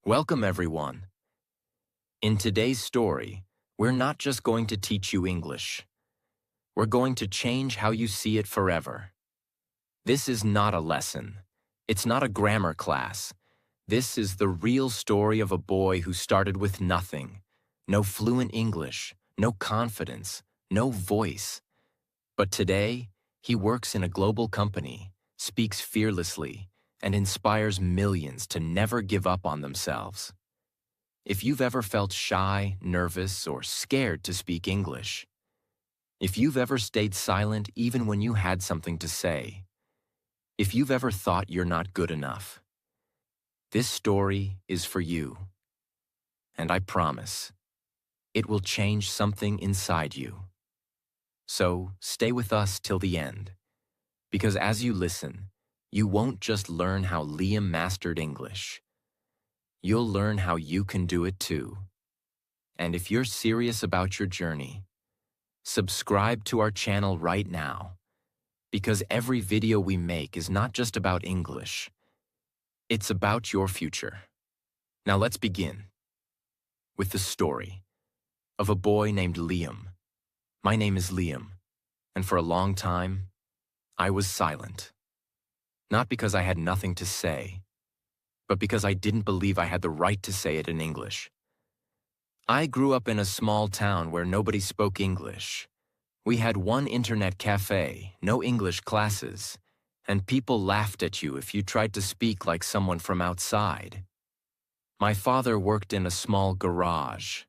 Welcome, everyone. In today's story, we're not just going to teach you English. We're going to change how you see it forever. This is not a lesson. It's not a grammar class. This is the real story of a boy who started with nothing. No fluent English, no confidence, no voice. But today, he works in a global company, speaks fearlessly, and inspires millions to never give up on themselves. If you've ever felt shy, nervous, or scared to speak English, if you've ever stayed silent even when you had something to say, if you've ever thought you're not good enough, this story is for you. And I promise, it will change something inside you. So stay with us till the end, because as you listen, you won't just learn how Liam mastered English. You'll learn how you can do it too. And if you're serious about your journey, subscribe to our channel right now, because every video we make is not just about English, it's about your future. Now let's begin with the story of a boy named Liam. My name is Liam, and for a long time, I was silent. Not because I had nothing to say, but because I didn't believe I had the right to say it in English. I grew up in a small town where nobody spoke English. We had one internet cafe, no English classes, and people laughed at you if you tried to speak like someone from outside. My father worked in a small garage.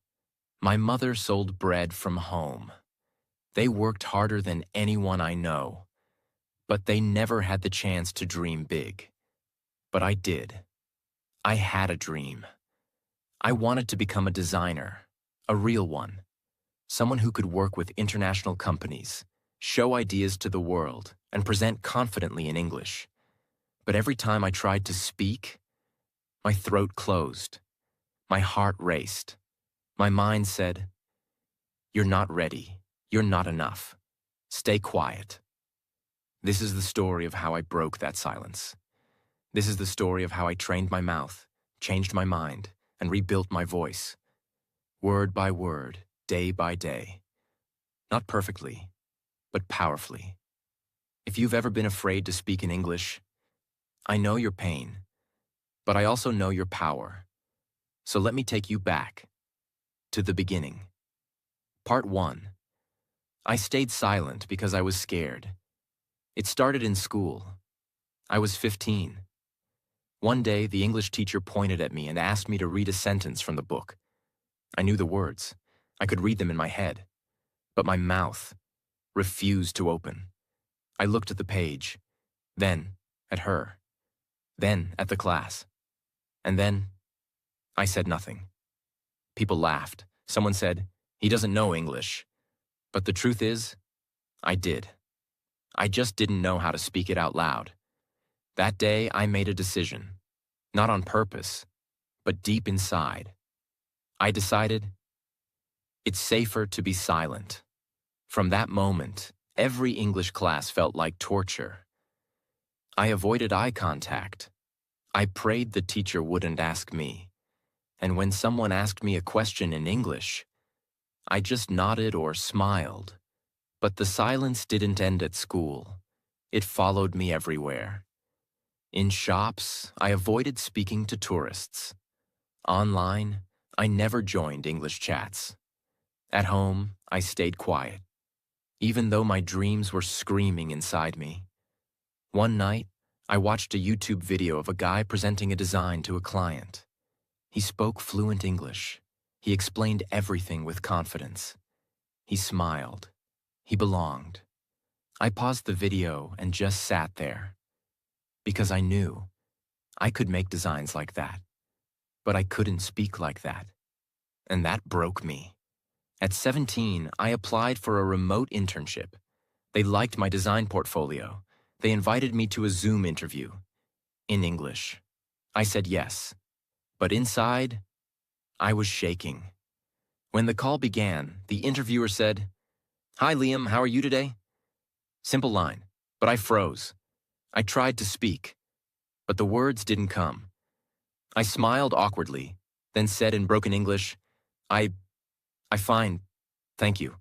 My mother sold bread from home. They worked harder than anyone I know, but they never had the chance to dream big. But I did. I had a dream. I wanted to become a designer, a real one, someone who could work with international companies, show ideas to the world, and present confidently in English. But every time I tried to speak, my throat closed, my heart raced, my mind said, "You're not ready, you're not enough, stay quiet." This is the story of how I broke that silence. This is the story of how I trained my mouth, changed my mind, and rebuilt my voice. Word by word, day by day. Not perfectly, but powerfully. If you've ever been afraid to speak in English, I know your pain, but I also know your power. So let me take you back to the beginning. Part 1. I stayed silent because I was scared. It started in school. I was 15. One day, the English teacher pointed at me and asked me to read a sentence from the book. I knew the words. I could read them in my head. But my mouth refused to open. I looked at the page, then at her, then at the class. And then I said nothing. People laughed. Someone said, "He doesn't know English." But the truth is, I did. I just didn't know how to speak it out loud. That day, I made a decision. Not on purpose, but deep inside. I decided, it's safer to be silent. From that moment, every English class felt like torture. I avoided eye contact. I prayed the teacher wouldn't ask me. And when someone asked me a question in English, I just nodded or smiled. But the silence didn't end at school. It followed me everywhere. In shops, I avoided speaking to tourists. Online, I never joined English chats. At home, I stayed quiet, even though my dreams were screaming inside me. One night, I watched a YouTube video of a guy presenting a design to a client. He spoke fluent English. He explained everything with confidence. He smiled. He belonged. I paused the video and just sat there. Because I knew I could make designs like that, but I couldn't speak like that. And that broke me. At 17, I applied for a remote internship. They liked my design portfolio. They invited me to a Zoom interview. In English. I said yes. But inside, I was shaking. When the call began, the interviewer said, "Hi, Liam, how are you today?" Simple line, but I froze. I tried to speak, but the words didn't come. I smiled awkwardly, then said in broken English, I, I fine, thank you.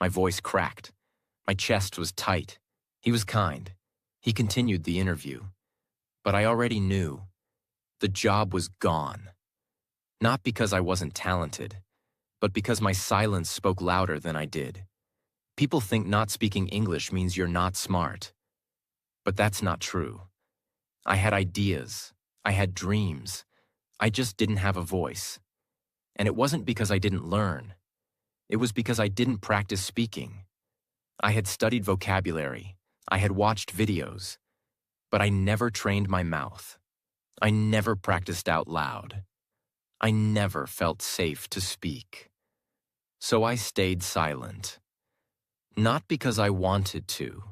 My voice cracked. My chest was tight. He was kind. He continued the interview. But I already knew. The job was gone. Not because I wasn't talented, but because my silence spoke louder than I did. People think not speaking English means you're not smart. But that's not true. I had ideas. I had dreams. I just didn't have a voice. And it wasn't because I didn't learn. It was because I didn't practice speaking. I had studied vocabulary. I had watched videos. But I never trained my mouth. I never practiced out loud. I never felt safe to speak. So I stayed silent. Not because I wanted to,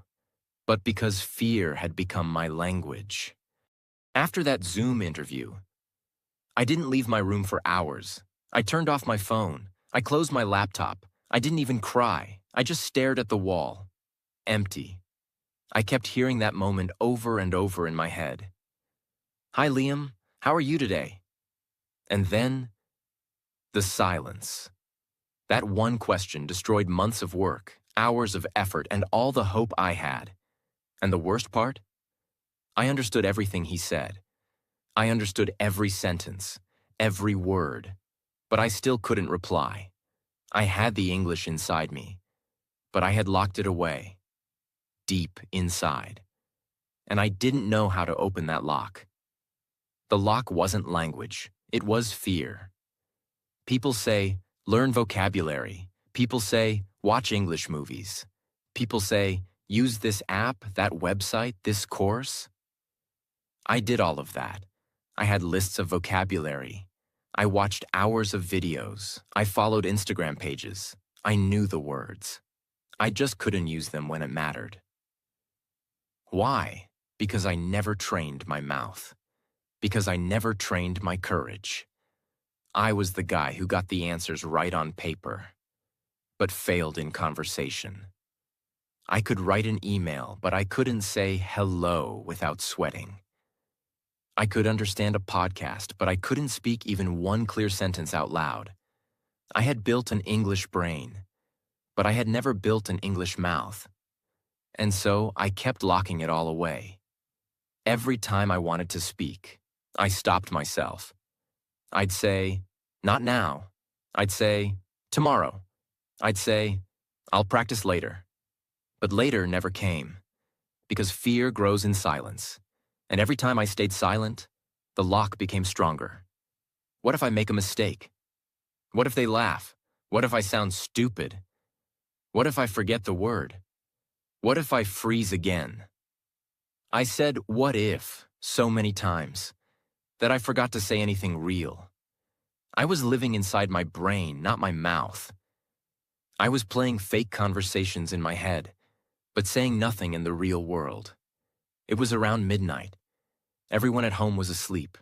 but because fear had become my language. After that Zoom interview, I didn't leave my room for hours. I turned off my phone. I closed my laptop. I didn't even cry. I just stared at the wall. Empty. I kept hearing that moment over and over in my head. Hi, Liam. How are you today? And then, the silence. That one question destroyed months of work, hours of effort, and all the hope I had. And the worst part? I understood everything he said. I understood every sentence, every word. But I still couldn't reply. I had the English inside me, but I had locked it away, deep inside. And I didn't know how to open that lock. The lock wasn't language. It was fear. People say, learn vocabulary. People say, watch English movies. People say, use this app, that website, this course. I did all of that. I had lists of vocabulary. I watched hours of videos. I followed Instagram pages. I knew the words. I just couldn't use them when it mattered. Why? Because I never trained my mouth. Because I never trained my courage. I was the guy who got the answers right on paper, but failed in conversation. I could write an email, but I couldn't say hello without sweating. I could understand a podcast, but I couldn't speak even one clear sentence out loud. I had built an English brain, but I had never built an English mouth. And so I kept locking it all away. Every time I wanted to speak, I stopped myself. I'd say, not now. I'd say, tomorrow. I'd say, I'll practice later. But later never came, because fear grows in silence. And every time I stayed silent, the lock became stronger. What if I make a mistake? What if they laugh? What if I sound stupid? What if I forget the word? What if I freeze again? I said, what if, so many times, that I forgot to say anything real. I was living inside my brain, not my mouth. I was playing fake conversations in my head, but saying nothing in the real world. It was around midnight. Everyone at home was asleep.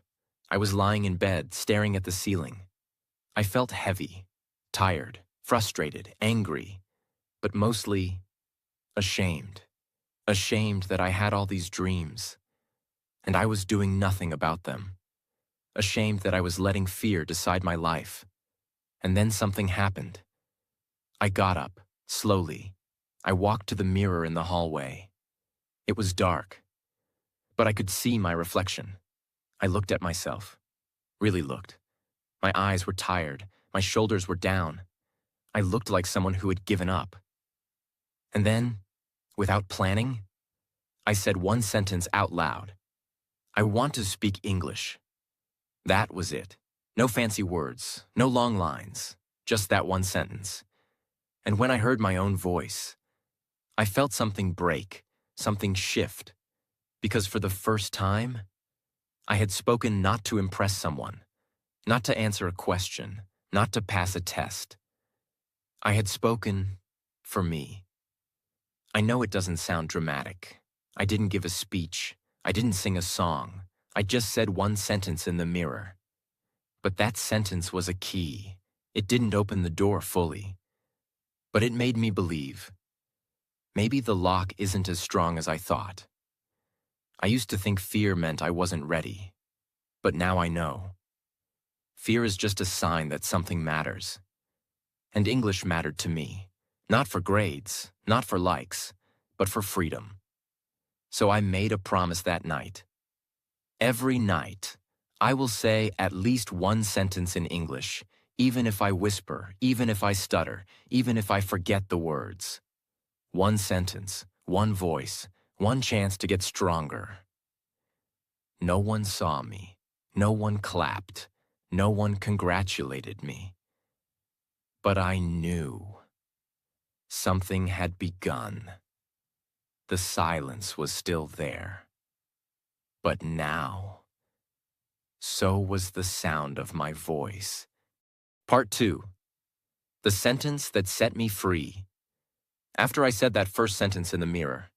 I was lying in bed, staring at the ceiling. I felt heavy, tired, frustrated, angry, but mostly ashamed. Ashamed that I had all these dreams, and I was doing nothing about them. Ashamed that I was letting fear decide my life. And then something happened. I got up, slowly. I walked to the mirror in the hallway. It was dark, but I could see my reflection. I looked at myself. Really looked. My eyes were tired. My shoulders were down. I looked like someone who had given up. And then, without planning, I said one sentence out loud. I want to speak English. That was it. No fancy words, no long lines, just that one sentence. And when I heard my own voice, I felt something break, something shift, because for the first time, I had spoken not to impress someone, not to answer a question, not to pass a test. I had spoken for me. I know it doesn't sound dramatic. I didn't give a speech. I didn't sing a song. I just said one sentence in the mirror. But that sentence was a key. It didn't open the door fully. But it made me believe. Maybe the lock isn't as strong as I thought. I used to think fear meant I wasn't ready. But now I know. Fear is just a sign that something matters. And English mattered to me. Not for grades, not for likes, but for freedom. So I made a promise that night. Every night, I will say at least one sentence in English, even if I whisper, even if I stutter, even if I forget the words. One sentence, one voice, one chance to get stronger. No one saw me. No one clapped. No one congratulated me. But I knew. Something had begun. The silence was still there. But now, so was the sound of my voice. Part 2. The sentence that set me free. After I said that first sentence in the mirror,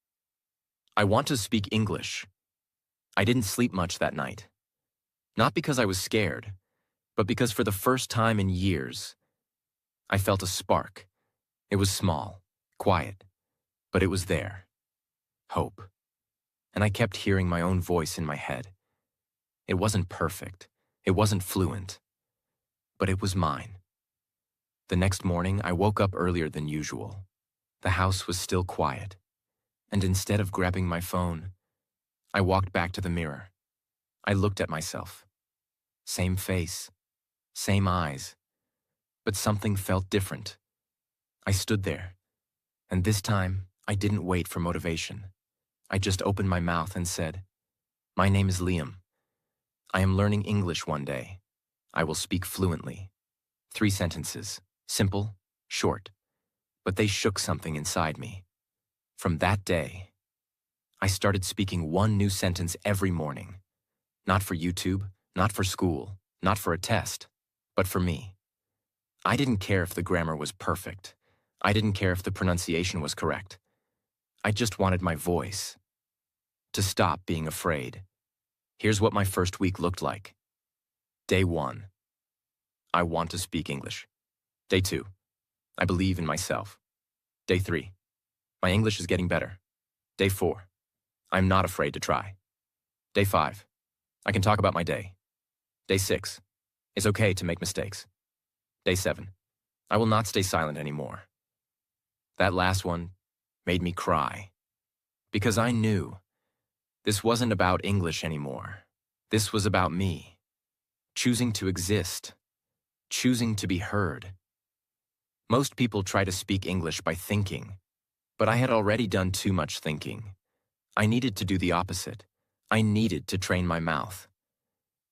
I want to speak English. I didn't sleep much that night. Not because I was scared, but because for the first time in years, I felt a spark. It was small, quiet, but it was there. Hope. And I kept hearing my own voice in my head. It wasn't perfect. It wasn't fluent. But it was mine. The next morning, I woke up earlier than usual. The house was still quiet. And instead of grabbing my phone, I walked back to the mirror. I looked at myself. Same face, same eyes. But something felt different. I stood there. And this time, I didn't wait for motivation. I just opened my mouth and said, "My name is Liam. I am learning English one day. I will speak fluently." 3 sentences, simple, short, but they shook something inside me. From that day, I started speaking one new sentence every morning. Not for YouTube, not for school, not for a test, but for me. I didn't care if the grammar was perfect. I didn't care if the pronunciation was correct. I just wanted my voice to stop being afraid. Here's what my first week looked like. Day 1. I want to speak English. Day 2. I believe in myself. Day 3. My English is getting better. Day 4. I'm not afraid to try. Day 5. I can talk about my day. Day 6. It's okay to make mistakes. Day 7. I will not stay silent anymore. That last one made me cry. Because I knew this wasn't about English anymore. This was about me. Choosing to exist. Choosing to be heard. Most people try to speak English by thinking, but I had already done too much thinking. I needed to do the opposite. I needed to train my mouth.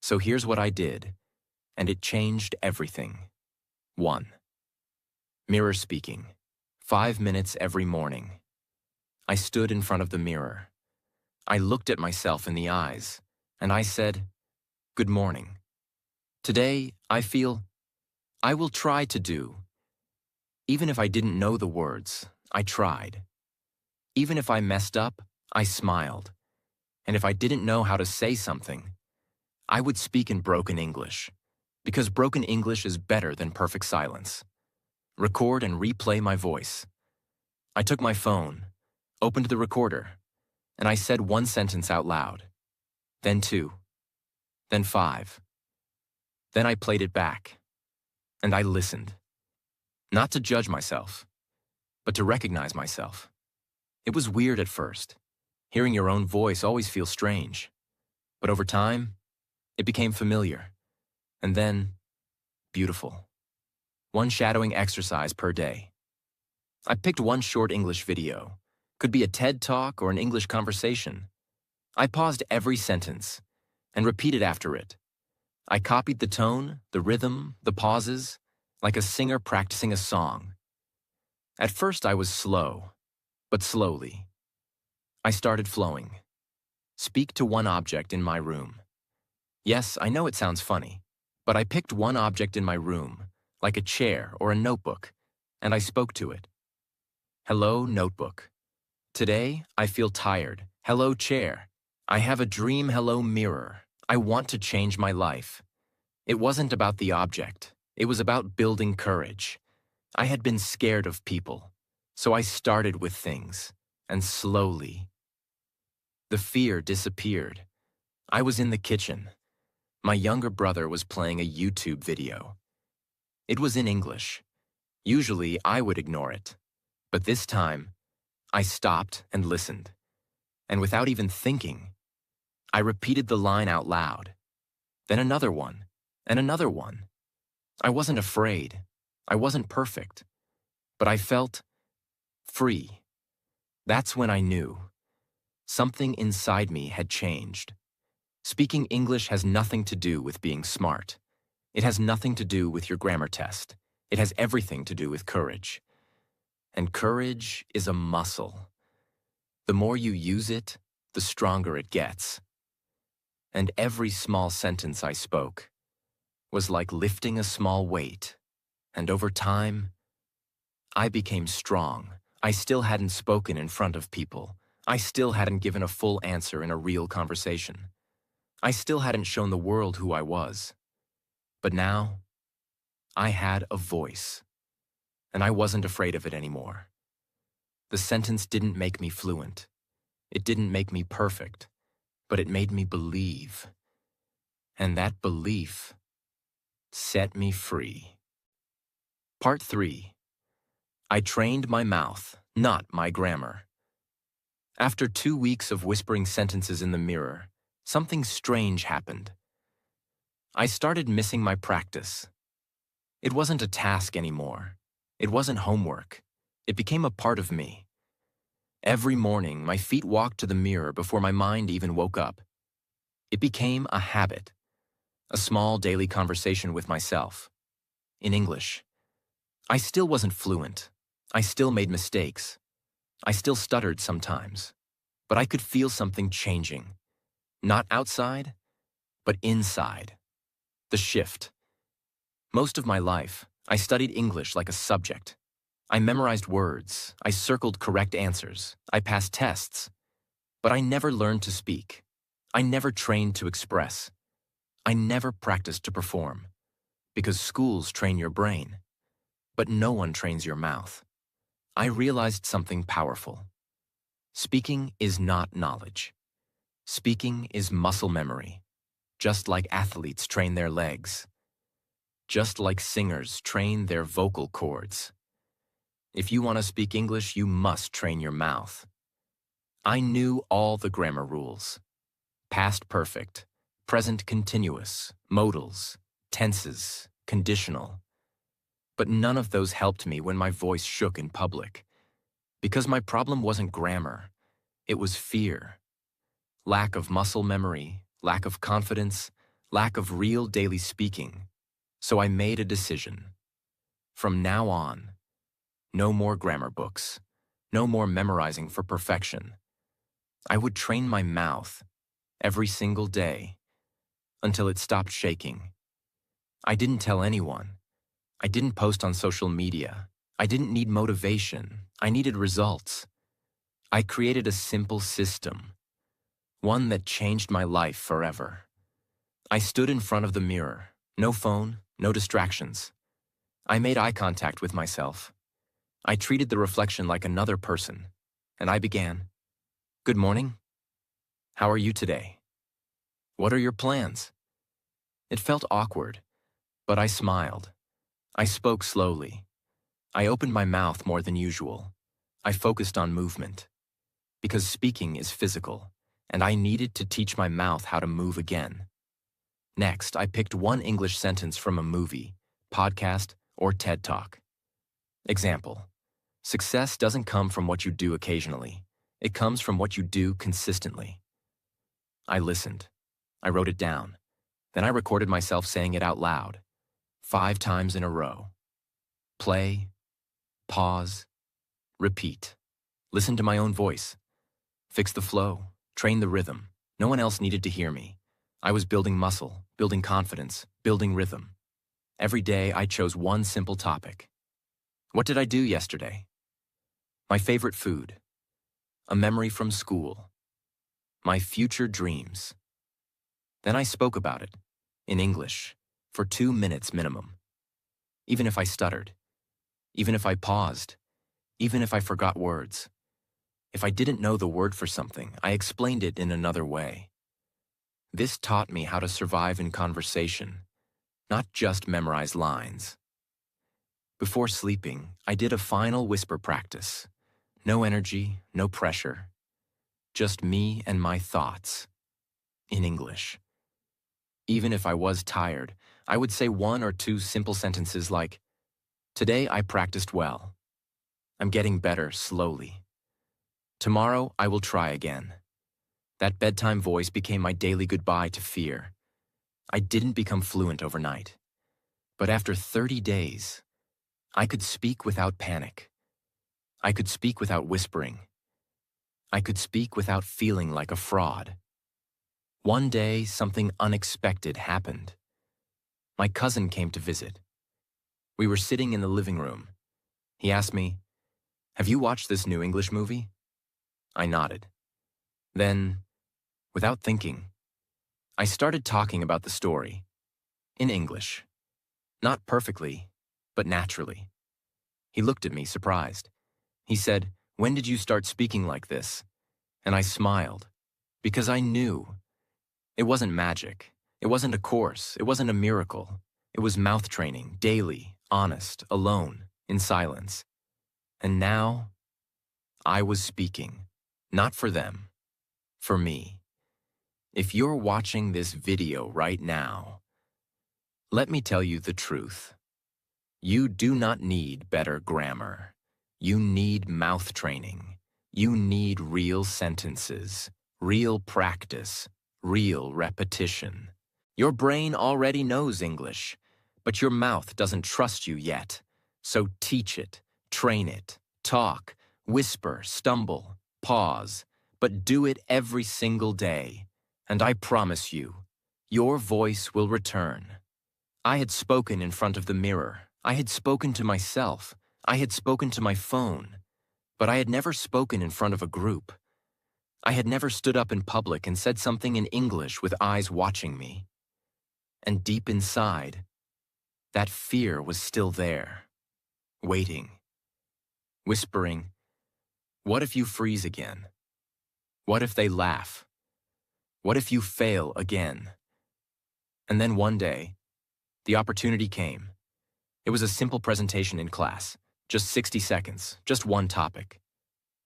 So here's what I did, and it changed everything. 1. Mirror speaking. 5 minutes every morning. I stood in front of the mirror. I looked at myself in the eyes, and I said, "Good morning. Today, I will try to do." Even if I didn't know the words, I tried. Even if I messed up, I smiled. And if I didn't know how to say something, I would speak in broken English, because broken English is better than perfect silence. Record and replay my voice. I took my phone, opened the recorder, and I said one sentence out loud. Then 2. Then 5. Then I played it back. And I listened. Not to judge myself, but to recognize myself. It was weird at first. Hearing your own voice always feels strange. But over time, it became familiar. And then, beautiful. One shadowing exercise per day. I picked one short English video. Could be a TED Talk or an English conversation. I paused every sentence and repeated after it. I copied the tone, the rhythm, the pauses, like a singer practicing a song. At first I was slow, but slowly. I started flowing. Speak to one object in my room. Yes, I know it sounds funny, but I picked one object in my room, like a chair or a notebook, and I spoke to it. Hello, notebook. Today, I feel tired. Hello, chair. I have a dream. Hello, mirror. I want to change my life. It wasn't about the object. It was about building courage. I had been scared of people, so I started with things, and slowly, the fear disappeared. I was in the kitchen. My younger brother was playing a YouTube video. It was in English. Usually, I would ignore it. But this time, I stopped and listened. And without even thinking, I repeated the line out loud. Then another one, and another one. I wasn't afraid. I wasn't perfect. But I felt free. That's when I knew. Something inside me had changed. Speaking English has nothing to do with being smart. It has nothing to do with your grammar test. It has everything to do with courage. And courage is a muscle. The more you use it, the stronger it gets. And every small sentence I spoke was like lifting a small weight. And over time, I became strong. I still hadn't spoken in front of people. I still hadn't given a full answer in a real conversation. I still hadn't shown the world who I was. But now, I had a voice. And I wasn't afraid of it anymore. The sentence didn't make me fluent. It didn't make me perfect. But it made me believe. And that belief set me free. Part 3. I trained my mouth, not my grammar. After 2 weeks of whispering sentences in the mirror, something strange happened. I started missing my practice. It wasn't a task anymore. It wasn't homework. It became a part of me. Every morning, my feet walked to the mirror before my mind even woke up. It became a habit, a small daily conversation with myself. In English. I still wasn't fluent. I still made mistakes. I still stuttered sometimes. But I could feel something changing. Not outside, but inside. The shift. Most of my life, I studied English like a subject. I memorized words. I circled correct answers. I passed tests. But I never learned to speak. I never trained to express. I never practiced to perform. Because schools train your brain. But no one trains your mouth. I realized something powerful. Speaking is not knowledge. Speaking is muscle memory, just like athletes train their legs, just like singers train their vocal cords. If you want to speak English, you must train your mouth. I knew all the grammar rules. Past perfect, present continuous, modals, tenses, conditional. But none of those helped me when my voice shook in public. Because my problem wasn't grammar, it was fear. Lack of muscle memory, lack of confidence, lack of real daily speaking. So I made a decision. From now on, no more grammar books, no more memorizing for perfection. I would train my mouth every single day until it stopped shaking. I didn't tell anyone. I didn't post on social media. I didn't need motivation. I needed results. I created a simple system, one that changed my life forever. I stood in front of the mirror, no phone, no distractions. I made eye contact with myself. I treated the reflection like another person, and I began, "Good morning. How are you today? What are your plans?" It felt awkward, but I smiled. I spoke slowly. I opened my mouth more than usual. I focused on movement. Because speaking is physical, and I needed to teach my mouth how to move again. Next, I picked one English sentence from a movie, podcast, or TED Talk. Example: success doesn't come from what you do occasionally. It comes from what you do consistently. I listened. I wrote it down. Then I recorded myself saying it out loud, 5 times in a row. Play, pause, repeat. Listen to my own voice. Fix the flow, train the rhythm. No one else needed to hear me. I was building muscle, building confidence, building rhythm. Every day I chose one simple topic. What did I do yesterday? My favorite food. A memory from school. My future dreams. Then I spoke about it, in English, for 2 minutes minimum. Even if I stuttered, even if I paused, even if I forgot words. If I didn't know the word for something, I explained it in another way. This taught me how to survive in conversation, not just memorize lines. Before sleeping, I did a final whisper practice. No energy, no pressure. Just me and my thoughts. In English. Even if I was tired, I would say one or two simple sentences like, "Today I practiced well. I'm getting better slowly. Tomorrow I will try again." That bedtime voice became my daily goodbye to fear. I didn't become fluent overnight. But after 30 days, I could speak without panic. I could speak without whispering. I could speak without feeling like a fraud. One day, something unexpected happened. My cousin came to visit. We were sitting in the living room. He asked me, "Have you watched this new English movie?" I nodded. Then, without thinking, I started talking about the story. In English. Not perfectly, but naturally. He looked at me, surprised. He said, "When did you start speaking like this?" And I smiled, because I knew. It wasn't magic. It wasn't a course. It wasn't a miracle. It was mouth training, daily, honest, alone, in silence. And now, I was speaking. Not for them. For me. If you're watching this video right now, let me tell you the truth. You do not need better grammar. You need mouth training. You need real sentences, real practice, real repetition. Your brain already knows English, but your mouth doesn't trust you yet. So teach it, train it, talk, whisper, stumble, pause, but do it every single day. And I promise you, your voice will return. I had spoken in front of the mirror. I had spoken to myself. I had spoken to my phone. But I had never spoken in front of a group. I had never stood up in public and said something in English with eyes watching me. And deep inside, that fear was still there, waiting, whispering, "What if you freeze again? What if they laugh? What if you fail again?" And then one day, the opportunity came. It was a simple presentation in class, just 60 seconds, just one topic.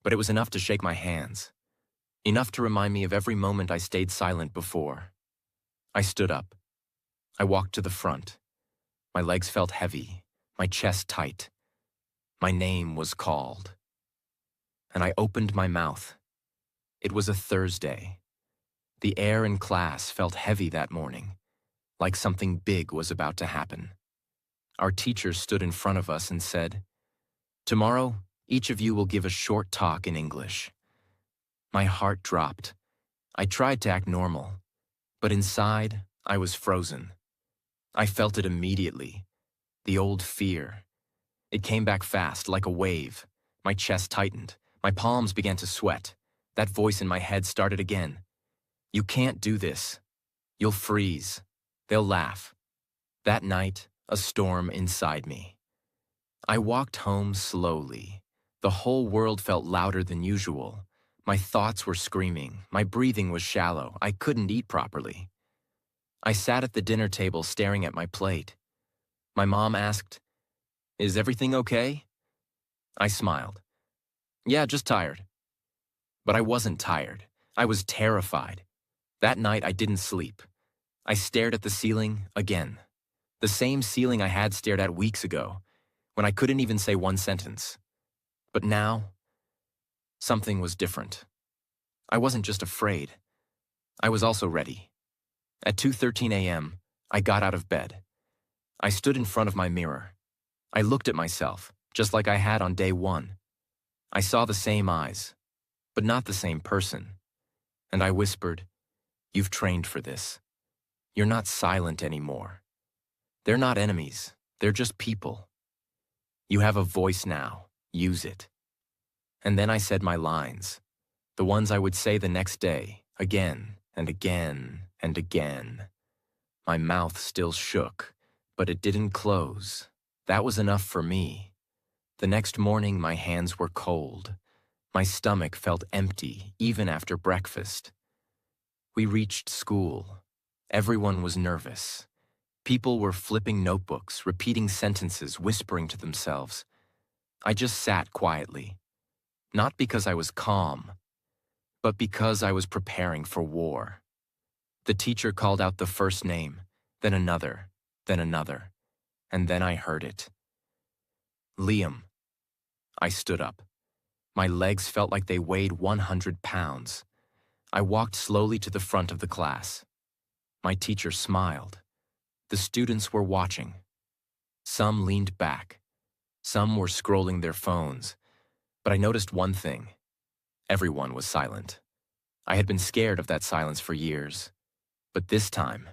But it was enough to shake my hands, enough to remind me of every moment I stayed silent before. I stood up. I walked to the front. My legs felt heavy, my chest tight. My name was called. And I opened my mouth. It was a Thursday. The air in class felt heavy that morning, like something big was about to happen. Our teacher stood in front of us and said, "Tomorrow, each of you will give a short talk in English." My heart dropped. I tried to act normal, but inside, I was frozen. I felt it immediately. The old fear. It came back fast, like a wave. My chest tightened. My palms began to sweat. That voice in my head started again. "You can't do this. You'll freeze. They'll laugh." That night, a storm inside me. I walked home slowly. The whole world felt louder than usual. My thoughts were screaming. My breathing was shallow. I couldn't eat properly. I sat at the dinner table staring at my plate. My mom asked, "Is everything okay?" I smiled. "Yeah, just tired." But I wasn't tired. I was terrified. That night I didn't sleep. I stared at the ceiling again. The same ceiling I had stared at weeks ago, when I couldn't even say one sentence. But now, something was different. I wasn't just afraid. I was also ready. At 2:13 a.m., I got out of bed. I stood in front of my mirror. I looked at myself, just like I had on day one. I saw the same eyes, but not the same person. And I whispered, "You've trained for this. You're not silent anymore. They're not enemies. They're just people. You have a voice now. Use it." And then I said my lines, the ones I would say the next day, again and again and again. My mouth still shook, but it didn't close. That was enough for me. The next morning, my hands were cold. My stomach felt empty, even after breakfast. We reached school. Everyone was nervous. People were flipping notebooks, repeating sentences, whispering to themselves. I just sat quietly, not because I was calm, but because I was preparing for war. The teacher called out the first name, then another, and then I heard it. Liam. I stood up. My legs felt like they weighed 100 pounds. I walked slowly to the front of the class. My teacher smiled. The students were watching. Some leaned back. Some were scrolling their phones. But I noticed one thing. Everyone was silent. I had been scared of that silence for years. But this time,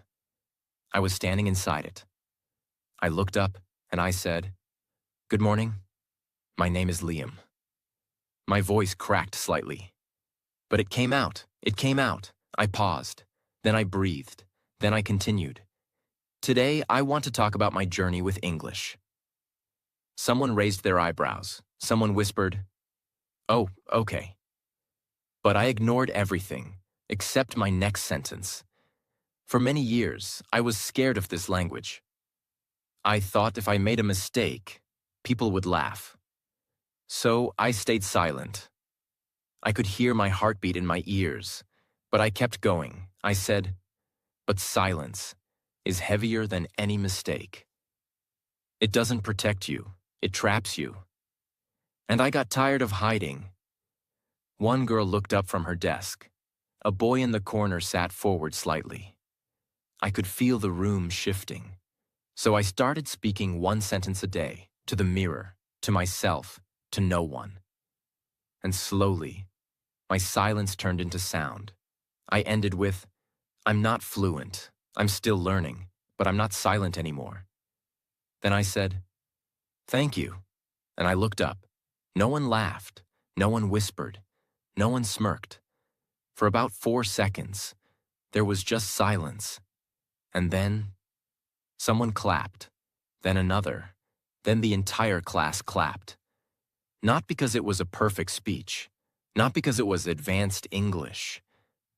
I was standing inside it. I looked up and I said, "Good morning. My name is Liam." My voice cracked slightly. But it came out. It came out. I paused. Then I breathed. Then I continued. Today, I want to talk about my journey with English. Someone raised their eyebrows. Someone whispered, "Oh, okay." But I ignored everything, except my next sentence. For many years, I was scared of this language. I thought if I made a mistake, people would laugh. So I stayed silent. I could hear my heartbeat in my ears, but I kept going. I said, "But silence is heavier than any mistake. It doesn't protect you, it traps you." And I got tired of hiding. One girl looked up from her desk. A boy in the corner sat forward slightly. I could feel the room shifting. So I started speaking one sentence a day, to the mirror, to myself, to no one. And slowly, my silence turned into sound. I ended with, "I'm not fluent. I'm still learning, but I'm not silent anymore." Then I said, "Thank you." And I looked up. No one laughed. No one whispered. No one smirked. For about 4 seconds, there was just silence. And then, someone clapped. Then another. Then the entire class clapped. Not because it was a perfect speech. Not because it was advanced English.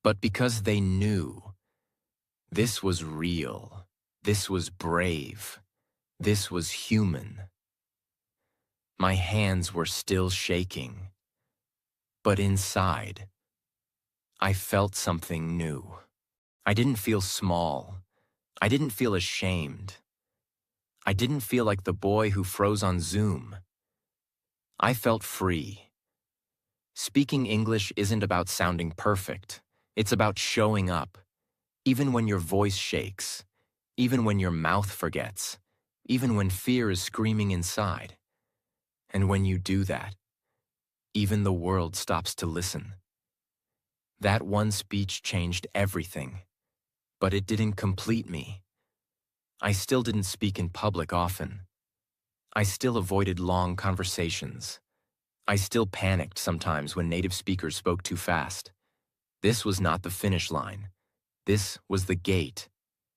But because they knew. This was real. This was brave. This was human. My hands were still shaking. But inside, I felt something new. I didn't feel small. I didn't feel ashamed. I didn't feel like the boy who froze on Zoom. I felt free. Speaking English isn't about sounding perfect. It's about showing up, even when your voice shakes, even when your mouth forgets, even when fear is screaming inside. And when you do that, even the world stops to listen. That one speech changed everything, but it didn't complete me. I still didn't speak in public often. I still avoided long conversations. I still panicked sometimes when native speakers spoke too fast. This was not the finish line. This was the gate.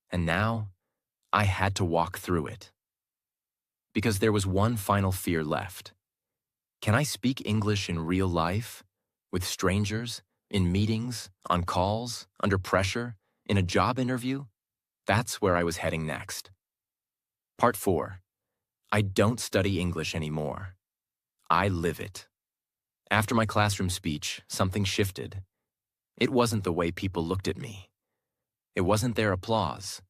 And now, I had to walk through it. Because there was one final fear left. Can I speak English in real life? With strangers? In meetings? On calls? Under pressure? In a job interview? That's where I was heading next. Part 4. I don't study English anymore. I live it. After my classroom speech, something shifted. It wasn't the way people looked at me. It wasn't their applause.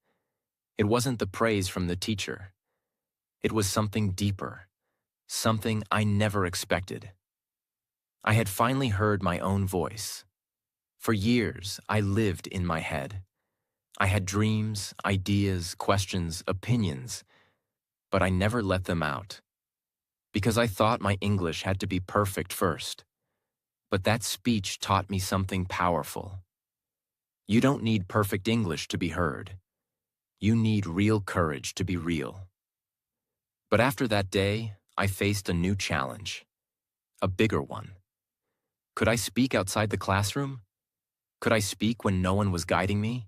It wasn't the praise from the teacher. It was something deeper, something I never expected. I had finally heard my own voice. For years, I lived in my head. I had dreams, ideas, questions, opinions, but I never let them out. Because I thought my English had to be perfect first. But that speech taught me something powerful. You don't need perfect English to be heard. You need real courage to be real. But after that day, I faced a new challenge. A bigger one. Could I speak outside the classroom? Could I speak when no one was guiding me?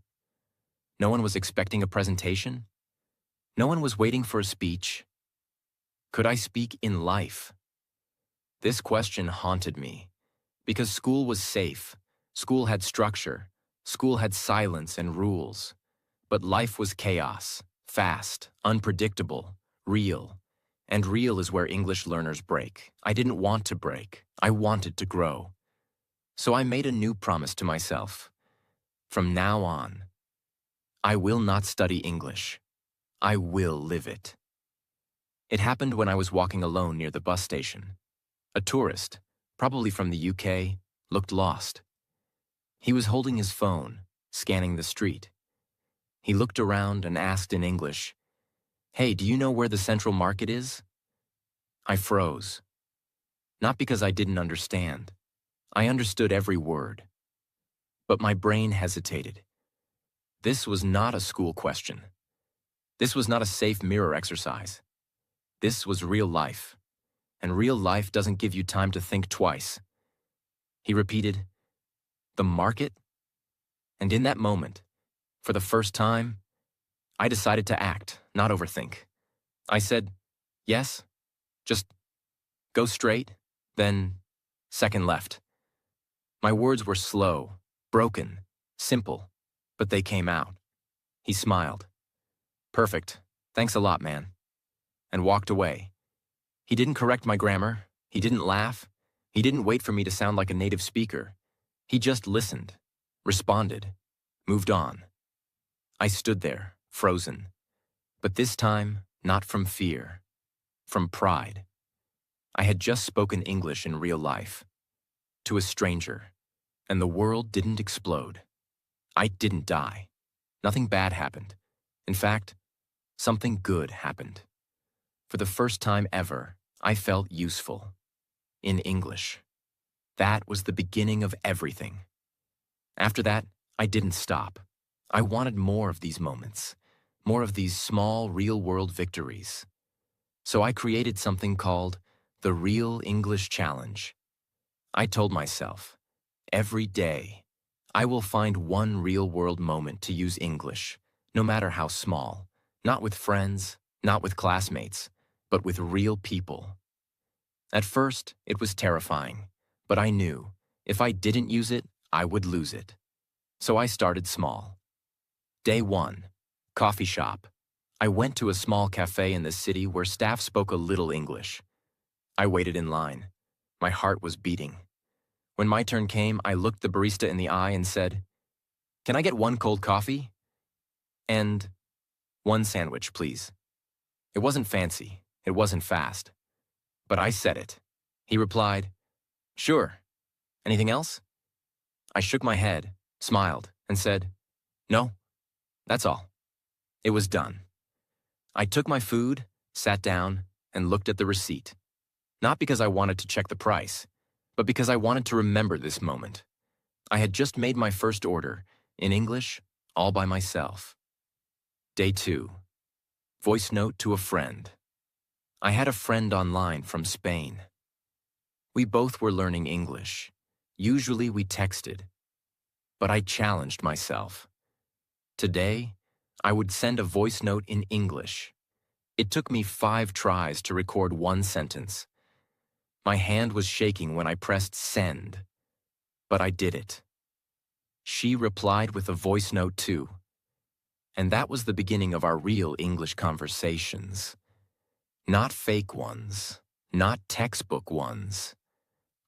No one was expecting a presentation? No one was waiting for a speech? Could I speak in life? This question haunted me. Because school was safe, school had structure, School had silence and rules, but life was chaos, fast, unpredictable, real. And real is where English learners break. I didn't want to break. I wanted to grow. So I made a new promise to myself. From now on, I will not study English. I will live it. It happened when I was walking alone near the bus station. A tourist, probably from the UK, looked lost. He was holding his phone, scanning the street. He looked around and asked in English, "Hey, do you know where the Central Market is?" I froze. Not because I didn't understand. I understood every word. But my brain hesitated. This was not a school question. This was not a safe mirror exercise. This was real life. And real life doesn't give you time to think twice. He repeated, "The market?" And in that moment, for the first time, I decided to act, not overthink. I said, "Yes, just go straight, then second left." My words were slow, broken, simple, but they came out. He smiled. "Perfect. Thanks a lot, man." And walked away. He didn't correct my grammar. He didn't laugh. He didn't wait for me to sound like a native speaker. He just listened, responded, moved on. I stood there, frozen. But this time, not from fear, from pride. I had just spoken English in real life, to a stranger, and the world didn't explode. I didn't die. Nothing bad happened. In fact, something good happened. For the first time ever, I felt useful. In English. That was the beginning of everything. After that, I didn't stop. I wanted more of these moments, more of these small, real-world victories. So I created something called the Real English Challenge. I told myself, every day, I will find one real-world moment to use English, no matter how small, not with friends, not with classmates, but with real people. At first, it was terrifying, but I knew if I didn't use it, I would lose it. So I started small. Day 1, coffee shop. I went to a small cafe in the city where staff spoke a little English. I waited in line. My heart was beating. When my turn came, I looked the barista in the eye and said, "Can I get one cold coffee? And one sandwich, please." It wasn't fancy. It wasn't fast. But I said it. He replied, "Sure. Anything else?" I shook my head, smiled, and said, "No, that's all." It was done. I took my food, sat down, and looked at the receipt. Not because I wanted to check the price, but because I wanted to remember this moment. I had just made my first order, in English, all by myself. Day 2. Voice note to a friend. I had a friend online from Spain. We both were learning English. Usually we texted. But I challenged myself. Today, I would send a voice note in English. It took me 5 tries to record one sentence. My hand was shaking when I pressed send. But I did it. She replied with a voice note too. And that was the beginning of our real English conversations. Not fake ones, not textbook ones.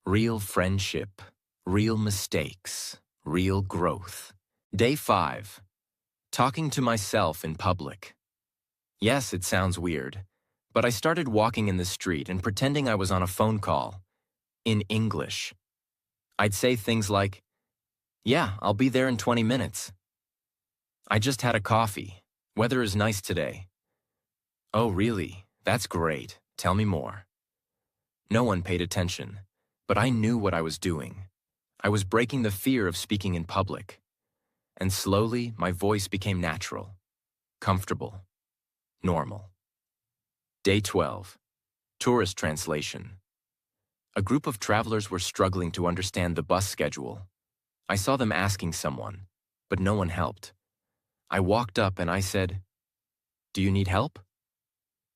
Real friendship, real mistakes, real growth. Day 5. Talking to myself in public. Yes, it sounds weird, but I started walking in the street and pretending I was on a phone call. In English. I'd say things like, "Yeah, I'll be there in 20 minutes. I just had a coffee. Weather is nice today." "Oh, really? That's great. Tell me more." No one paid attention, but I knew what I was doing. I was breaking the fear of speaking in public. And slowly, my voice became natural, comfortable, normal. Day 12. Tourist translation. A group of travelers were struggling to understand the bus schedule. I saw them asking someone, but no one helped. I walked up and I said, "Do you need help?"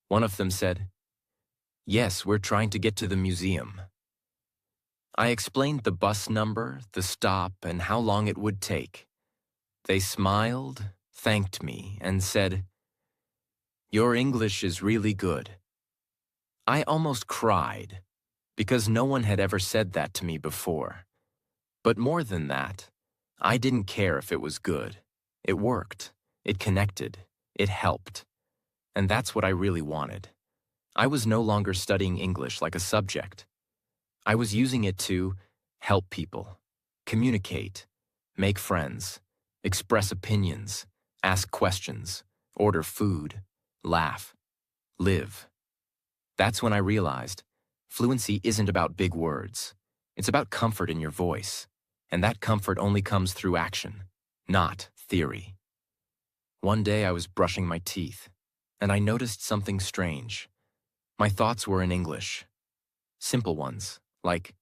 One of them said, "Yes, we're trying to get to the museum." I explained the bus number, the stop, and how long it would take. They smiled, thanked me, and said, "Your English is really good." I almost cried, because no one had ever said that to me before. But more than that, I didn't care if it was good. It worked, it connected, it helped. And that's what I really wanted. I was no longer studying English like a subject. I was using it to help people, communicate, make friends, express opinions, ask questions, order food, laugh, live. That's when I realized fluency isn't about big words. It's about comfort in your voice. And that comfort only comes through action, not theory. One day I was brushing my teeth, and I noticed something strange. My thoughts were in English. Simple ones, like,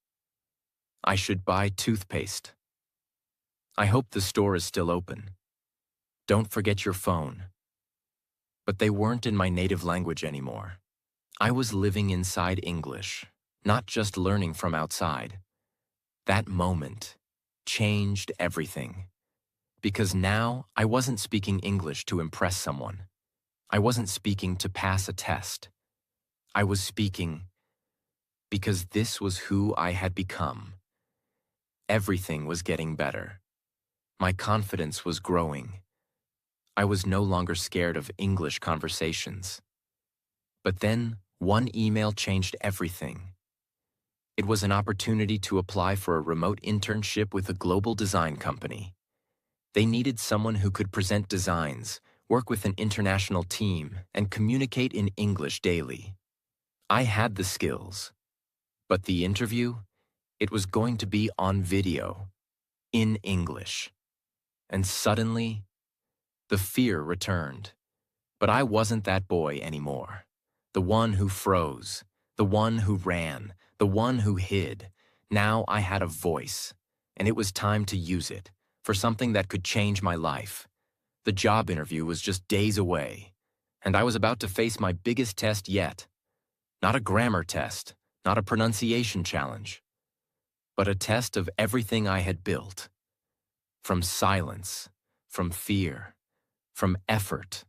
I should buy toothpaste. I hope the store is still open. Don't forget your phone. But they weren't in my native language anymore. I was living inside English, not just learning from outside. That moment changed everything. Because now I wasn't speaking English to impress someone. I wasn't speaking to pass a test. I was speaking because this was who I had become. Everything was getting better. My confidence was growing. I was no longer scared of English conversations. But then, one email changed everything. It was an opportunity to apply for a remote internship with a global design company. They needed someone who could present designs, work with an international team, and communicate in English daily. I had the skills. But the interview? It was going to be on video, in English. And suddenly, the fear returned. But I wasn't that boy anymore. The one who froze, the one who ran, the one who hid. Now I had a voice, and it was time to use it for something that could change my life. The job interview was just days away, and I was about to face my biggest test yet. Not a grammar test, not a pronunciation challenge, but a test of everything I had built. From silence, from fear, from effort,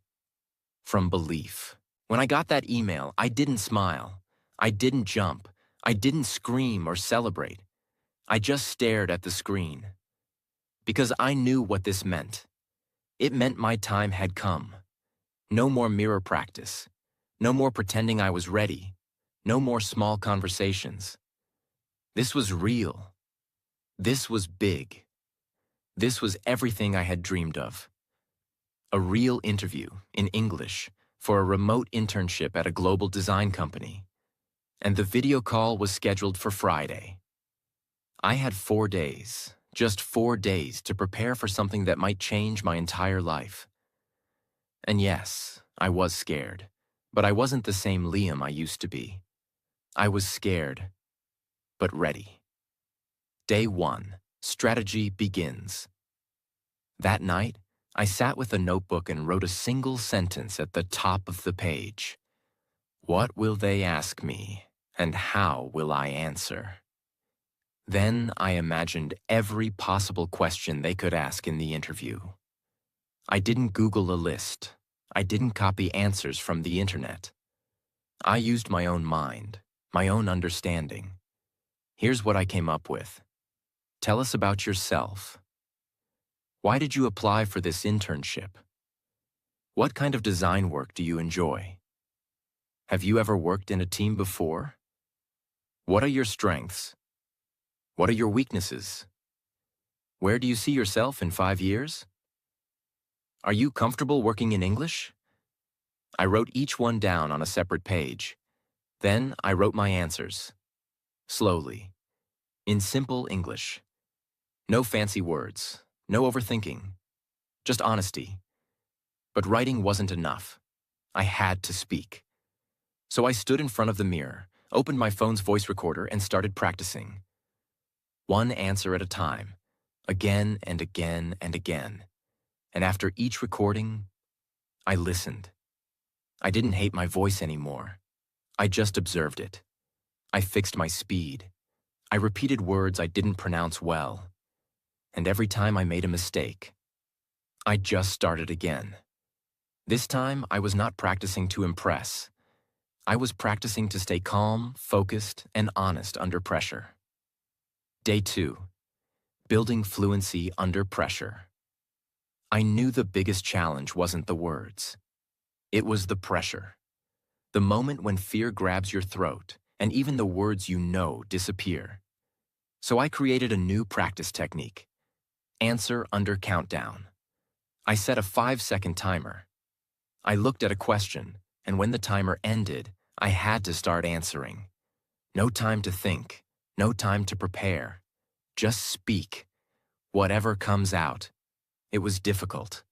from belief. When I got that email, I didn't smile. I didn't jump. I didn't scream or celebrate. I just stared at the screen. Because I knew what this meant. It meant my time had come. No more mirror practice. No more pretending I was ready. No more small conversations. This was real. This was big. This was everything I had dreamed of. A real interview, in English, for a remote internship at a global design company. And the video call was scheduled for Friday. I had 4 days, just 4 days, to prepare for something that might change my entire life. And yes, I was scared, but I wasn't the same Liam I used to be. I was scared, but ready. Day 1, strategy begins. That night, I sat with a notebook and wrote a single sentence at the top of the page. What will they ask me, and how will I answer? Then I imagined every possible question they could ask in the interview. I didn't Google a list. I didn't copy answers from the internet. I used my own mind, my own understanding. Here's what I came up with. Tell us about yourself. Why did you apply for this internship? What kind of design work do you enjoy? Have you ever worked in a team before? What are your strengths? What are your weaknesses? Where do you see yourself in 5 years? Are you comfortable working in English? I wrote each one down on a separate page. Then I wrote my answers. Slowly. In simple English. No fancy words. No overthinking. Just honesty. But writing wasn't enough. I had to speak. So I stood in front of the mirror, opened my phone's voice recorder, and started practicing. One answer at a time. Again and again and again. And after each recording, I listened. I didn't hate my voice anymore. I just observed it. I fixed my speed. I repeated words I didn't pronounce well. And every time I made a mistake, I just started again. This time, I was not practicing to impress. I was practicing to stay calm, focused, and honest under pressure. Day 2. Building fluency under pressure. I knew the biggest challenge wasn't the words. It was the pressure. The moment when fear grabs your throat, and even the words you know disappear. So I created a new practice technique. Answer under countdown. I set a 5-second timer. I looked at a question, and when the timer ended, I had to start answering. No time to think, no time to prepare. Just speak. Whatever comes out. It was difficult.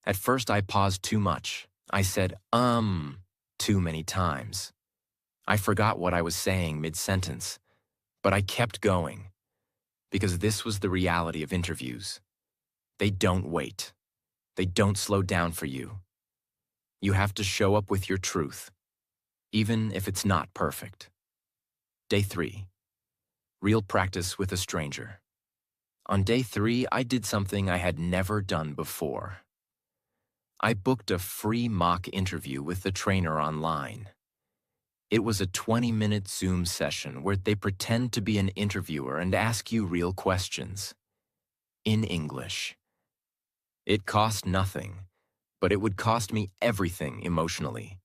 At first I paused too much. I said, too many times. I forgot what I was saying mid-sentence, but I kept going. Because this was the reality of interviews. They don't wait. They don't slow down for you. You have to show up with your truth, even if it's not perfect. Day 3. Real practice with a stranger. On day 3, I did something I had never done before. I booked a free mock interview with the trainer online. It was a 20-minute Zoom session where they pretend to be an interviewer and ask you real questions. In English. It cost nothing, but it would cost me everything emotionally.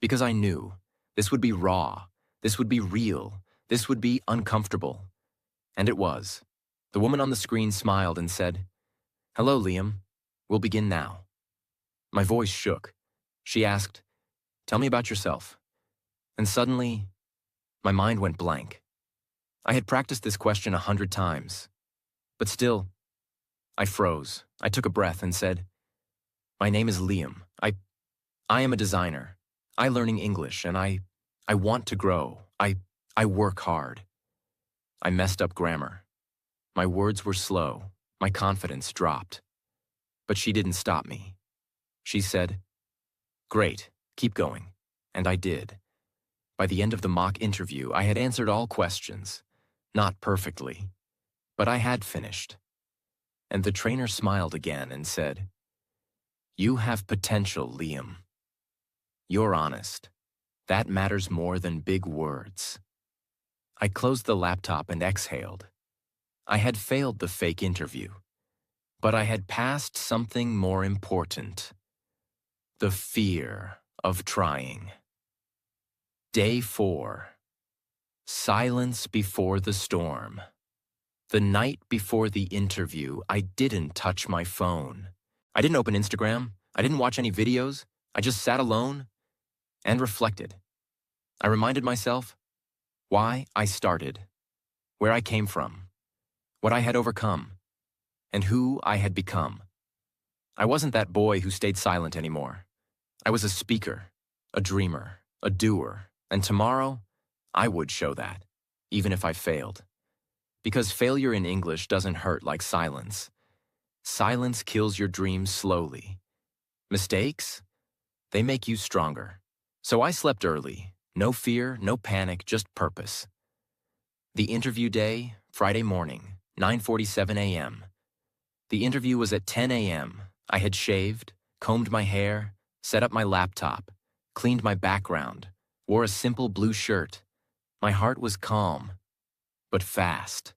Because I knew this would be raw, this would be real, this would be uncomfortable. And it was. The woman on the screen smiled and said, "Hello, Liam. We'll begin now." My voice shook. She asked, "Tell me about yourself." And suddenly, my mind went blank. I had practiced this question 100 times. But still, I froze. I took a breath and said, "My name is Liam. I am a designer. I learning English, and I want to grow. I work hard." I messed up grammar. My words were slow. My confidence dropped. But she didn't stop me. She said, "Great, keep going." And I did. By the end of the mock interview, I had answered all questions. Not perfectly, but I had finished. And the trainer smiled again and said, "You have potential, Liam. You're honest. That matters more than big words." I closed the laptop and exhaled. I had failed the fake interview, but I had passed something more important. The fear of trying. Day 4. Silence before the storm. The night before the interview, I didn't touch my phone. I didn't open Instagram. I didn't watch any videos. I just sat alone and reflected. I reminded myself why I started, where I came from, what I had overcome, and who I had become. I wasn't that boy who stayed silent anymore. I was a speaker, a dreamer, a doer, and tomorrow, I would show that, even if I failed. Because failure in English doesn't hurt like silence. Silence kills your dreams slowly. Mistakes? They make you stronger. So I slept early. No fear, no panic, just purpose. The interview day, Friday morning, 9:47 a.m. The interview was at 10 a.m. I had shaved, combed my hair, set up my laptop, cleaned my background, wore a simple blue shirt. My heart was calm, but fast.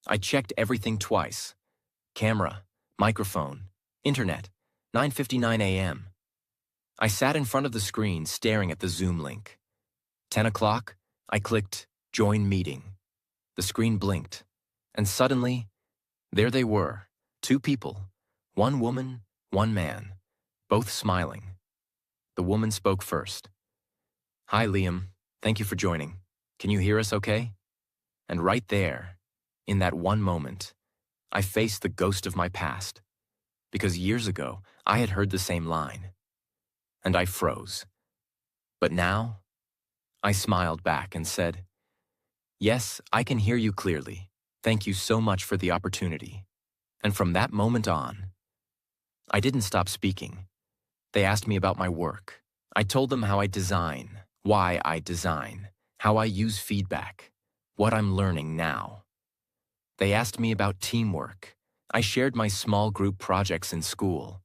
I checked everything twice. Camera, microphone, internet, 9:59 a.m. I sat in front of the screen staring at the Zoom link. 10 o'clock, I clicked Join Meeting. The screen blinked, and suddenly, there they were, 2 people, 1 woman, 1 man, both smiling. The woman spoke first. "Hi, Liam. Thank you for joining. Can you hear us okay?" And right there, in that one moment, I faced the ghost of my past. Because years ago, I had heard the same line. And I froze. But now, I smiled back and said, "Yes, I can hear you clearly. Thank you so much for the opportunity." And from that moment on, I didn't stop speaking. They asked me about my work. I told them how I design, why I design, how I use feedback, what I'm learning now. They asked me about teamwork, I shared my small group projects in school,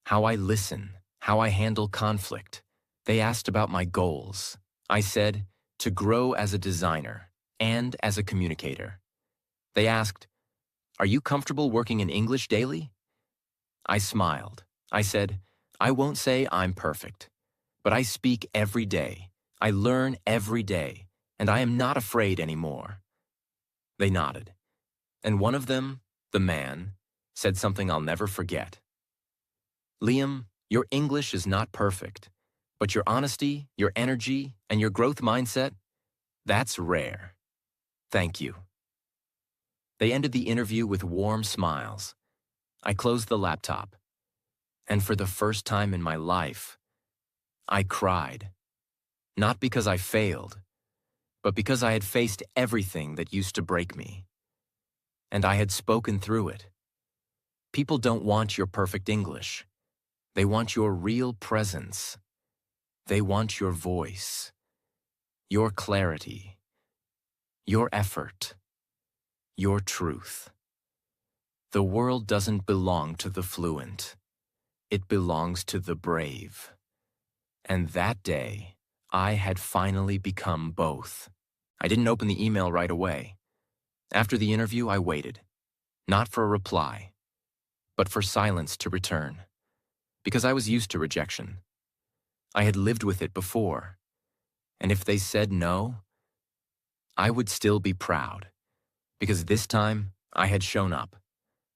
how I listen, how I handle conflict. They asked about my goals. I said, to grow as a designer and as a communicator. They asked, are you comfortable working in English daily? I smiled. I said, I won't say I'm perfect, but I speak every day. I learn every day, and I am not afraid anymore. They nodded, and one of them, the man, said something I'll never forget. Liam, your English is not perfect, but your honesty, your energy, and your growth mindset, that's rare. Thank you. They ended the interview with warm smiles. I closed the laptop, and for the first time in my life, I cried. Not because I failed, but because I had faced everything that used to break me. And I had spoken through it. People don't want your perfect English. They want your real presence. They want your voice, your clarity, your effort, your truth. The world doesn't belong to the fluent. It belongs to the brave. And that day, I had finally become both. I didn't open the email right away. After the interview, I waited. Not for a reply, but for silence to return. Because I was used to rejection. I had lived with it before. And if they said no, I would still be proud. Because this time, I had shown up,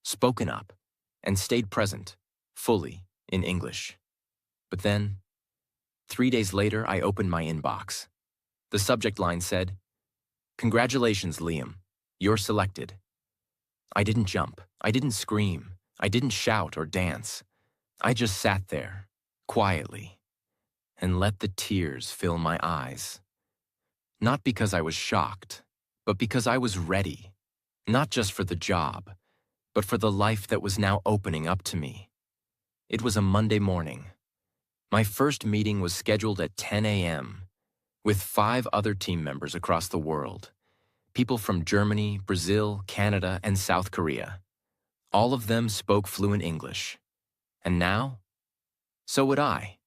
spoken up, and stayed present, fully, in English. But then, 3 days later, I opened my inbox. The subject line said, "Congratulations, Liam. You're selected." I didn't jump. I didn't scream. I didn't shout or dance. I just sat there, quietly, and let the tears fill my eyes. Not because I was shocked, but because I was ready. Not just for the job, but for the life that was now opening up to me. It was a Monday morning. My first meeting was scheduled at 10 a.m. with 5 other team members across the world. People from Germany, Brazil, Canada, and South Korea. All of them spoke fluent English. And now? So would I.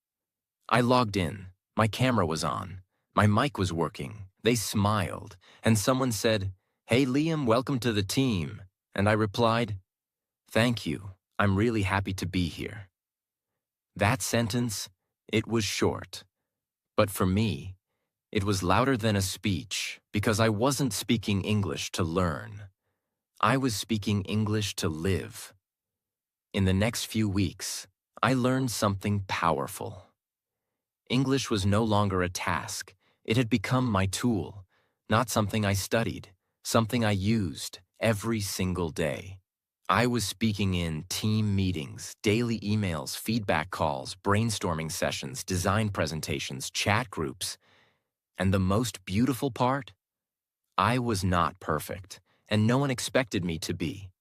I logged in. My camera was on. My mic was working. They smiled. And someone said, "Hey, Liam, welcome to the team." And I replied, "Thank you. I'm really happy to be here." That sentence, it was short. But for me, it was louder than a speech because I wasn't speaking English to learn. I was speaking English to live. In the next few weeks, I learned something powerful. English was no longer a task. It had become my tool, not something I studied, something I used every single day. I was speaking in team meetings, daily emails, feedback calls, brainstorming sessions, design presentations, chat groups. And the most beautiful part? I was not perfect, and no one expected me to be.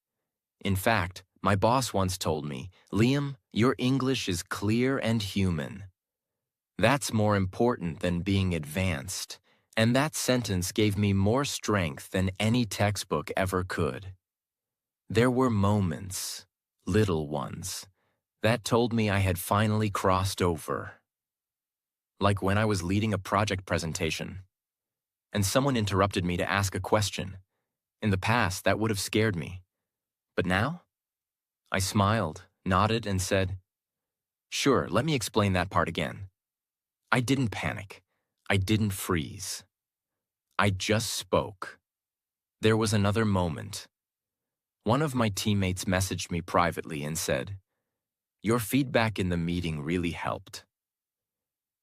In fact, my boss once told me, "Liam, your English is clear and human." That's more important than being advanced, and that sentence gave me more strength than any textbook ever could. There were moments, little ones, that told me I had finally crossed over. Like when I was leading a project presentation, and someone interrupted me to ask a question. In the past, that would have scared me. But now? I smiled, nodded, and said, "Sure, let me explain that part again." I didn't panic. I didn't freeze. I just spoke. There was another moment. One of my teammates messaged me privately and said, "Your feedback in the meeting really helped."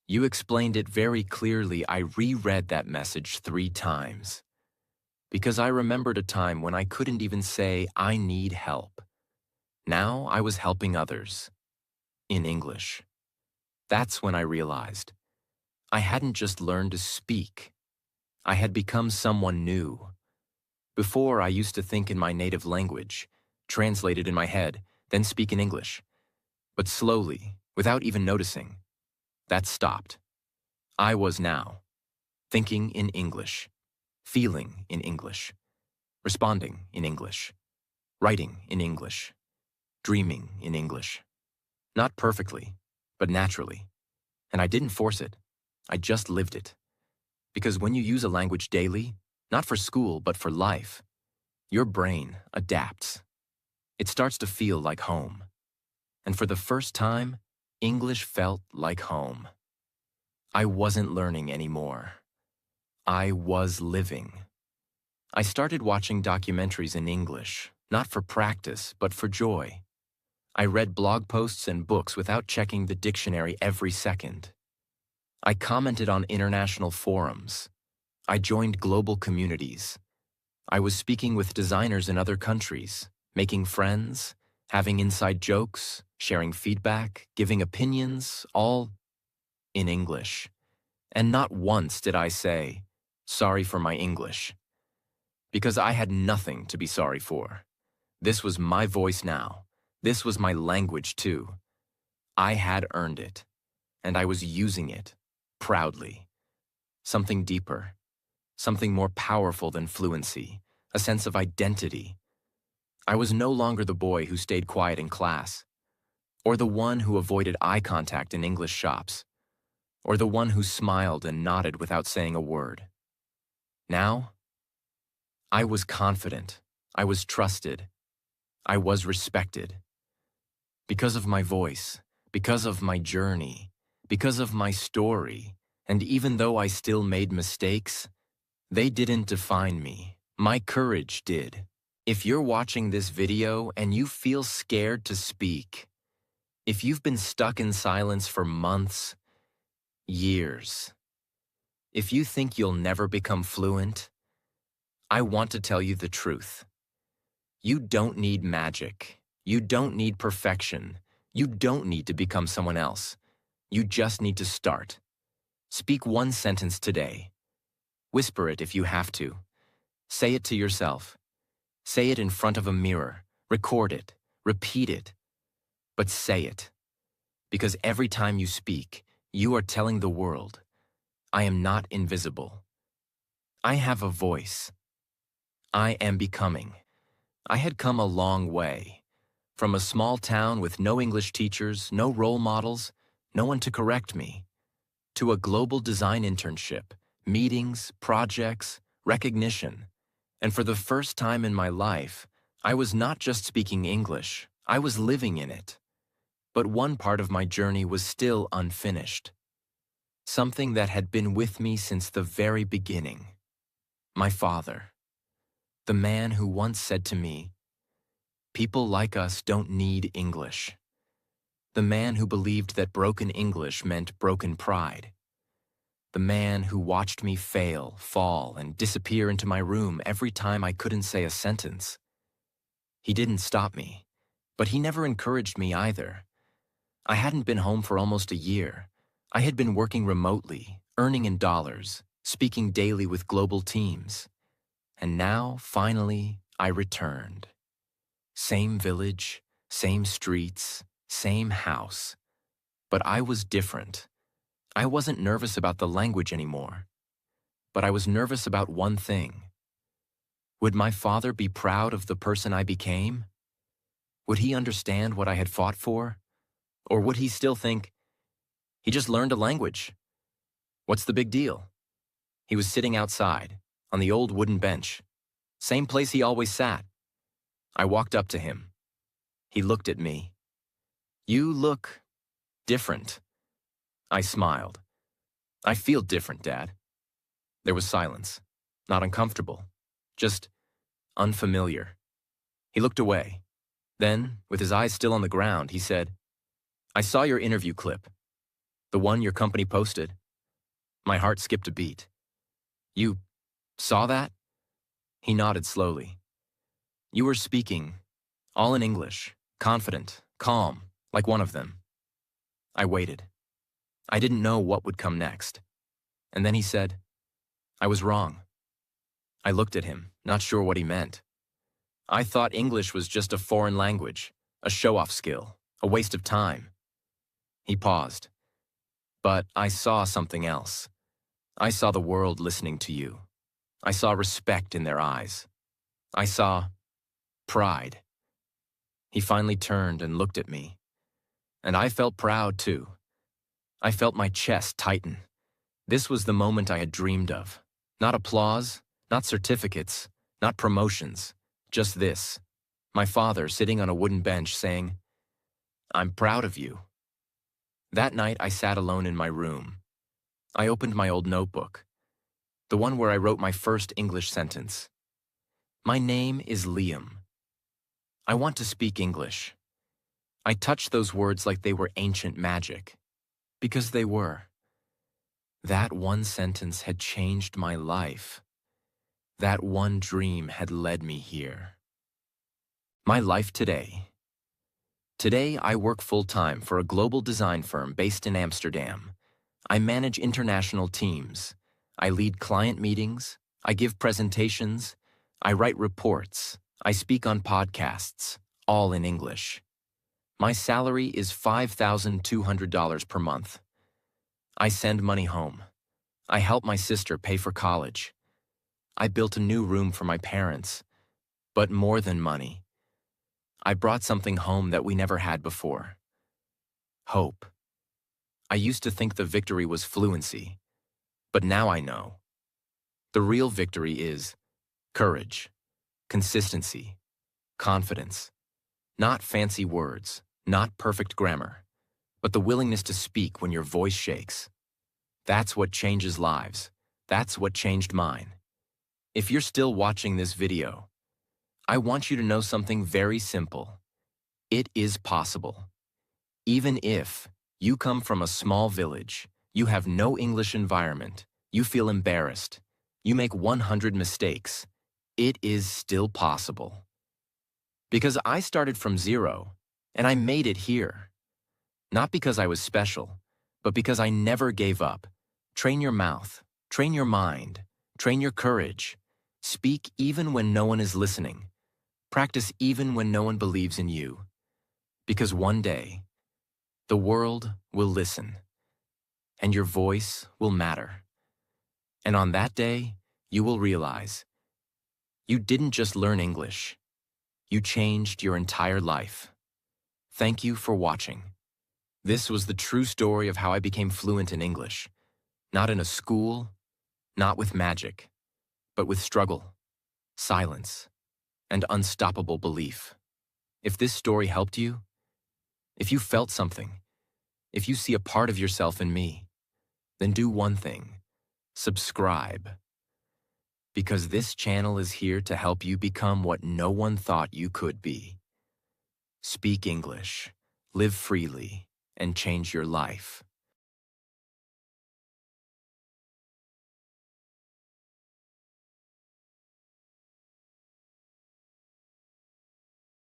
You explained it very clearly. I reread that message 3 times. Because I remembered a time when I couldn't even say, "I need help." Now I was helping others. In English. That's when I realized I hadn't just learned to speak. I had become someone new. Before, I used to think in my native language, translate it in my head, then speak in English. But slowly, without even noticing, that stopped. I was now thinking in English, feeling in English, responding in English. writing in English, dreaming in English. Not perfectly, but naturally. And I didn't force it. I just lived it. Because when you use a language daily, not for school, but for life, your brain adapts. It starts to feel like home. And for the first time, English felt like home. I wasn't learning anymore. I was living. I started watching documentaries in English, not for practice, but for joy. I read blog posts and books without checking the dictionary every second. I commented on international forums. I joined global communities. I was speaking with designers in other countries, making friends, having inside jokes, sharing feedback, giving opinions, all in English. And not once did I say, "Sorry for my English," because I had nothing to be sorry for. This was my voice now. This was my language too. I had earned it, and I was using it, proudly. Something deeper, something more powerful than fluency, a sense of identity. I was no longer the boy who stayed quiet in class, or the one who avoided eye contact in English shops, or the one who smiled and nodded without saying a word. Now, I was confident, I was trusted, I was respected. Because of my voice, because of my journey, because of my story, and even though I still made mistakes, they didn't define me. My courage did. If you're watching this video and you feel scared to speak, if you've been stuck in silence for months, years, if you think you'll never become fluent, I want to tell you the truth. You don't need magic. You don't need perfection. You don't need to become someone else. You just need to start. Speak one sentence today. Whisper it if you have to. Say it to yourself. Say it in front of a mirror. Record it. Repeat it. But say it. Because every time you speak, you are telling the world, I am not invisible. I have a voice. I am becoming. I had come a long way. From a small town with no English teachers, no role models, no one to correct me, to a global design internship, meetings, projects, recognition. And for the first time in my life, I was not just speaking English, I was living in it. But one part of my journey was still unfinished. Something that had been with me since the very beginning. My father. The man who once said to me, "People like us don't need English." The man who believed that broken English meant broken pride. The man who watched me fail, fall, and disappear into my room every time I couldn't say a sentence. He didn't stop me, but he never encouraged me either. I hadn't been home for almost a year. I had been working remotely, earning in dollars, speaking daily with global teams. And now, finally, I returned. Same village, same streets, same house. But I was different. I wasn't nervous about the language anymore. But I was nervous about one thing. Would my father be proud of the person I became? Would he understand what I had fought for? Or would he still think, he just learned a language? What's the big deal? He was sitting outside, on the old wooden bench. Same place he always sat. I walked up to him. He looked at me. "You look different." I smiled. "I feel different, Dad." There was silence. Not uncomfortable. Just unfamiliar. He looked away. Then, with his eyes still on the ground, he said, "I saw your interview clip. The one your company posted." My heart skipped a beat. "You saw that?" He nodded slowly. "You were speaking, all in English, confident, calm, like one of them." I waited. I didn't know what would come next. And then he said, "I was wrong." I looked at him, not sure what he meant. I thought English was just a foreign language, a show-off skill, a waste of time. He paused. "But I saw something else. I saw the world listening to you. I saw respect in their eyes. I saw pride." He finally turned and looked at me. And I felt proud, too. I felt my chest tighten. This was the moment I had dreamed of. Not applause, not certificates, not promotions. Just this. My father sitting on a wooden bench saying, "I'm proud of you." That night I sat alone in my room. I opened my old notebook, the one where I wrote my first English sentence. My name is Liam. I want to speak English. I touched those words like they were ancient magic, because they were. That one sentence had changed my life. That one dream had led me here. My life today. Today, I work full-time for a global design firm based in Amsterdam. I manage international teams. I lead client meetings. I give presentations. I write reports. I speak on podcasts, all in English. My salary is $5,200 per month. I send money home. I help my sister pay for college. I built a new room for my parents. But more than money, I brought something home that we never had before. Hope. I used to think the victory was fluency, but now I know. The real victory is courage, consistency, confidence. Not fancy words, not perfect grammar, but the willingness to speak when your voice shakes. That's what changes lives. That's what changed mine. If you're still watching this video, I want you to know something very simple. It is possible. Even if you come from a small village, you have no English environment, you feel embarrassed, you make 100 mistakes, it is still possible. Because I started from zero, and I made it here. Not because I was special, but because I never gave up. Train your mouth, train your mind, train your courage. Speak even when no one is listening. Practice even when no one believes in you. Because one day, the world will listen, and your voice will matter. And on that day, you will realize you didn't just learn English. You changed your entire life. Thank you for watching. This was the true story of how I became fluent in English. Not in a school, not with magic, but with struggle, silence, and unstoppable belief. If this story helped you, if you felt something, if you see a part of yourself in me, then do one thing: subscribe. Because this channel is here to help you become what no one thought you could be. Speak English, live freely, and change your life.